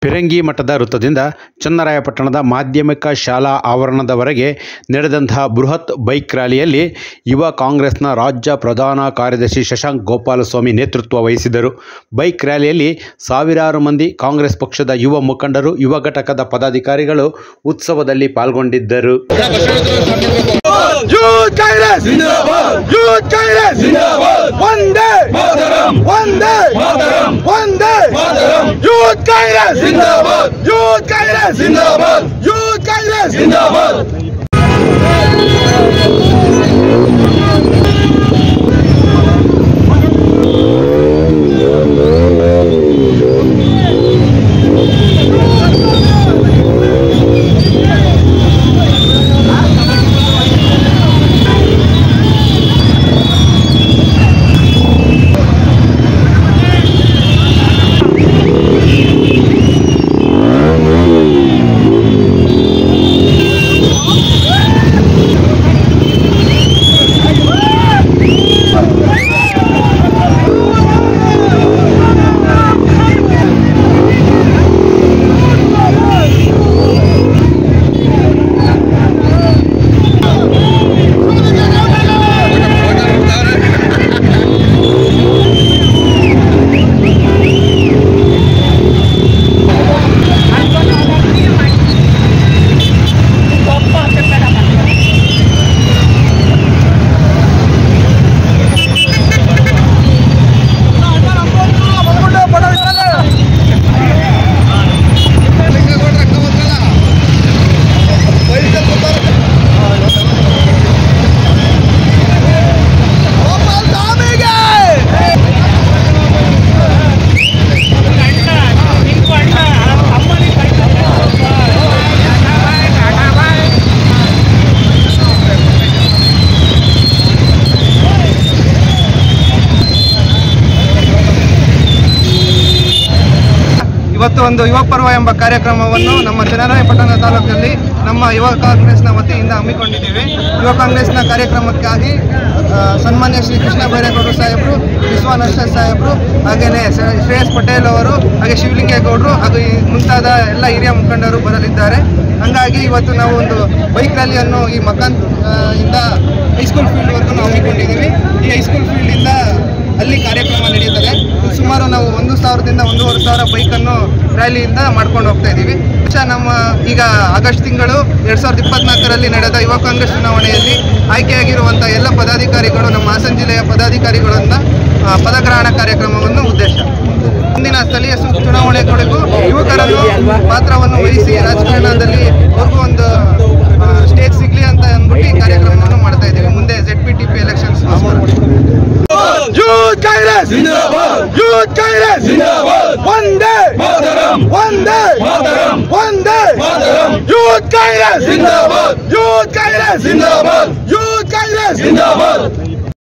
ಫಿರಂಗಿ ಮಠದ ವೃತ್ತದಿಂದ ಚನ್ನರಾಯಪಟ್ಟಣದ ಮಾಧ್ಯಮಿಕ ಶಾಲಾ ಆವರಣದವರೆಗೆ ನಡೆದಂತಹ ಬೃಹತ್ ಬೈಕ್ ರ್ಯಾಲಿಯಲ್ಲಿ ಯುವ ಕಾಂಗ್ರೆಸ್ನ ರಾಜ್ಯ ಪ್ರಧಾನ ಕಾರ್ಯದರ್ಶಿ ಶಶಾಂಕ್ ಗೋಪಾಲಸ್ವಾಮಿ ನೇತೃತ್ವ ವಹಿಸಿದರು. ಬೈಕ್ ರ್ಯಾಲಿಯಲ್ಲಿ ಸಾವಿರಾರು ಮಂದಿ ಕಾಂಗ್ರೆಸ್ ಪಕ್ಷದ ಯುವ ಮುಖಂಡರು, ಯುವ ಘಟಕದ ಪದಾಧಿಕಾರಿಗಳು ಉತ್ಸವದಲ್ಲಿ ಪಾಲ್ಗೊಂಡಿದ್ದರು. Youth Congress Zindabad! Youth Congress Zindabad! ಇವತ್ತು ಒಂದು ಯುವ ಪರ್ವ ಎಂಬ ಕಾರ್ಯಕ್ರಮವನ್ನು ನಮ್ಮ ಚನ್ನರಾಯಪಟ್ಟಣ ತಾಲೂಕಲ್ಲಿ ನಮ್ಮ ಯುವ ಕಾಂಗ್ರೆಸ್ನ ವತಿಯಿಂದ ಹಮ್ಮಿಕೊಂಡಿದ್ದೇವೆ. ಯುವ ಕಾಂಗ್ರೆಸ್ನ ಕಾರ್ಯಕ್ರಮಕ್ಕಾಗಿ ಸನ್ಮಾನ್ಯ ಶ್ರೀ ಕೃಷ್ಣ ಬೈರೇಗೌಡರು ಸಾಹೇಬರು, ವಿಶ್ವಾನ್ ಅರ್ಷದ್ ಸಾಹೇಬರು, ಹಾಗೆಯೇ ಶ್ರೇಯಸ್ ಪಟೇಲ್ ಅವರು, ಹಾಗೆ ಶಿವಲಿಂಗೇಗೌಡರು ಹಾಗೂ ಮುಂತಾದ ಎಲ್ಲ ಹಿರಿಯ ಮುಖಂಡರು ಬರಲಿದ್ದಾರೆ. ಹಾಗಾಗಿ ಇವತ್ತು ನಾವು ಒಂದು ಬೈಕ್ ರ್ಯಾಲಿಯನ್ನು ಈ ಮಕಾನ್ ಇಂದ ಹೈಸ್ಕೂಲ್ ಫೀಲ್ಡ್ವರೆಗೂ ನಾವು ಹಮ್ಮಿಕೊಂಡಿದ್ದೀವಿ. ಈ ಹೈಸ್ಕೂಲ್ ಫೀಲ್ಡಿಂದ ಅಲ್ಲಿ ಕಾರ್ಯಕ್ರಮ ನಡೆಯುತ್ತದೆ. ಸುಮಾರು ನಾವು 1,000ದಿಂದ 1,500 ಬೈಕನ್ನು ರ್ಯಾಲಿಯಿಂದ ಮಾಡ್ಕೊಂಡು ಹೋಗ್ತಾ ಇದ್ದೀವಿ. ನಮ್ಮ ಈಗ ಆಗಸ್ಟ್ ತಿಂಗಳು 2024ರಲ್ಲಿ ನಡೆದ ಯುವ ಕಾಂಗ್ರೆಸ್ ಚುನಾವಣೆಯಲ್ಲಿ ಆಯ್ಕೆಯಾಗಿರುವಂಥ ಎಲ್ಲ ಪದಾಧಿಕಾರಿಗಳು, ನಮ್ಮ ಹಾಸನ ಜಿಲ್ಲೆಯ ಪದಾಧಿಕಾರಿಗಳಿಂದ ಪದಗ್ರಹಣ ಕಾರ್ಯಕ್ರಮವನ್ನು ಉದ್ದೇಶ. ಮುಂದಿನ ಸ್ಥಳೀಯ ಚುನಾವಣೆಗಳಿಗೂ ಯುವಕರನ್ನು ಪಾತ್ರವನ್ನು ವಹಿಸಿ ರಾಜಕಾರಣದಲ್ಲಿ ಅವ್ರಿಗೂ ಒಂದು ಸ್ಟೇಜ್ ಸಿಗಲಿ ಅಂತ ಅಂದ್ಬಿಟ್ಟು ಈ ಕಾರ್ಯಕ್ರಮವನ್ನು ಮಾಡ್ತಾ ಇದ್ದೀವಿ. ಮುಂದೆ ZPTP elections. Youth Congress Zindabad! Youth Congress Zindabad! Vande Mataram! Vande Mataram! Vande Mataram! Youth Congress Zindabad! Youth Congress Zindabad! Youth Congress Zindabad!